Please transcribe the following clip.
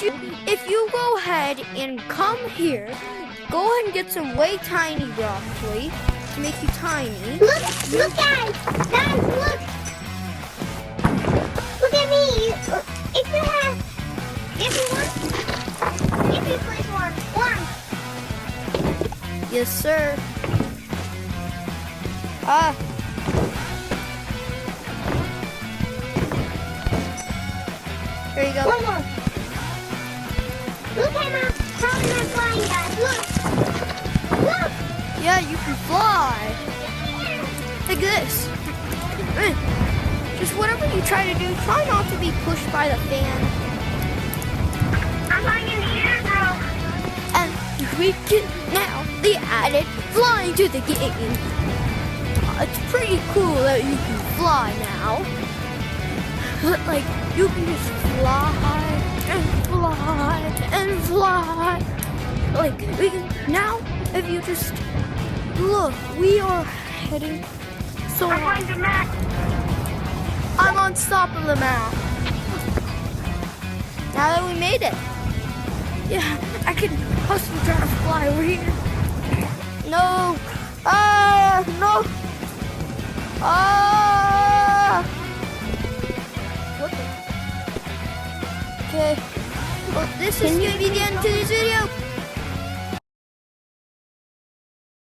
if you go ahead and come here, go ahead and get some way tiny broccoli to make you tiny. Look guys, look. Look at me. If you please one. Yes, sir. There you go. One more. Look at how I'm flying, guys. Look. Yeah, you can fly. Like this. Just whatever you try to do, try not to be pushed by the fan. I'm flying in the air, bro. And we can now they added flying to the game. It's pretty cool that you can fly now. Like you can just fly and fly and fly. Like we can now, if you just look, we are heading so high. I'm on the map. I'm on top of the map. Now that we made it. Yeah, I can possibly try to fly over here. No. No. What the? Okay. Well, this is going to be the end to this video.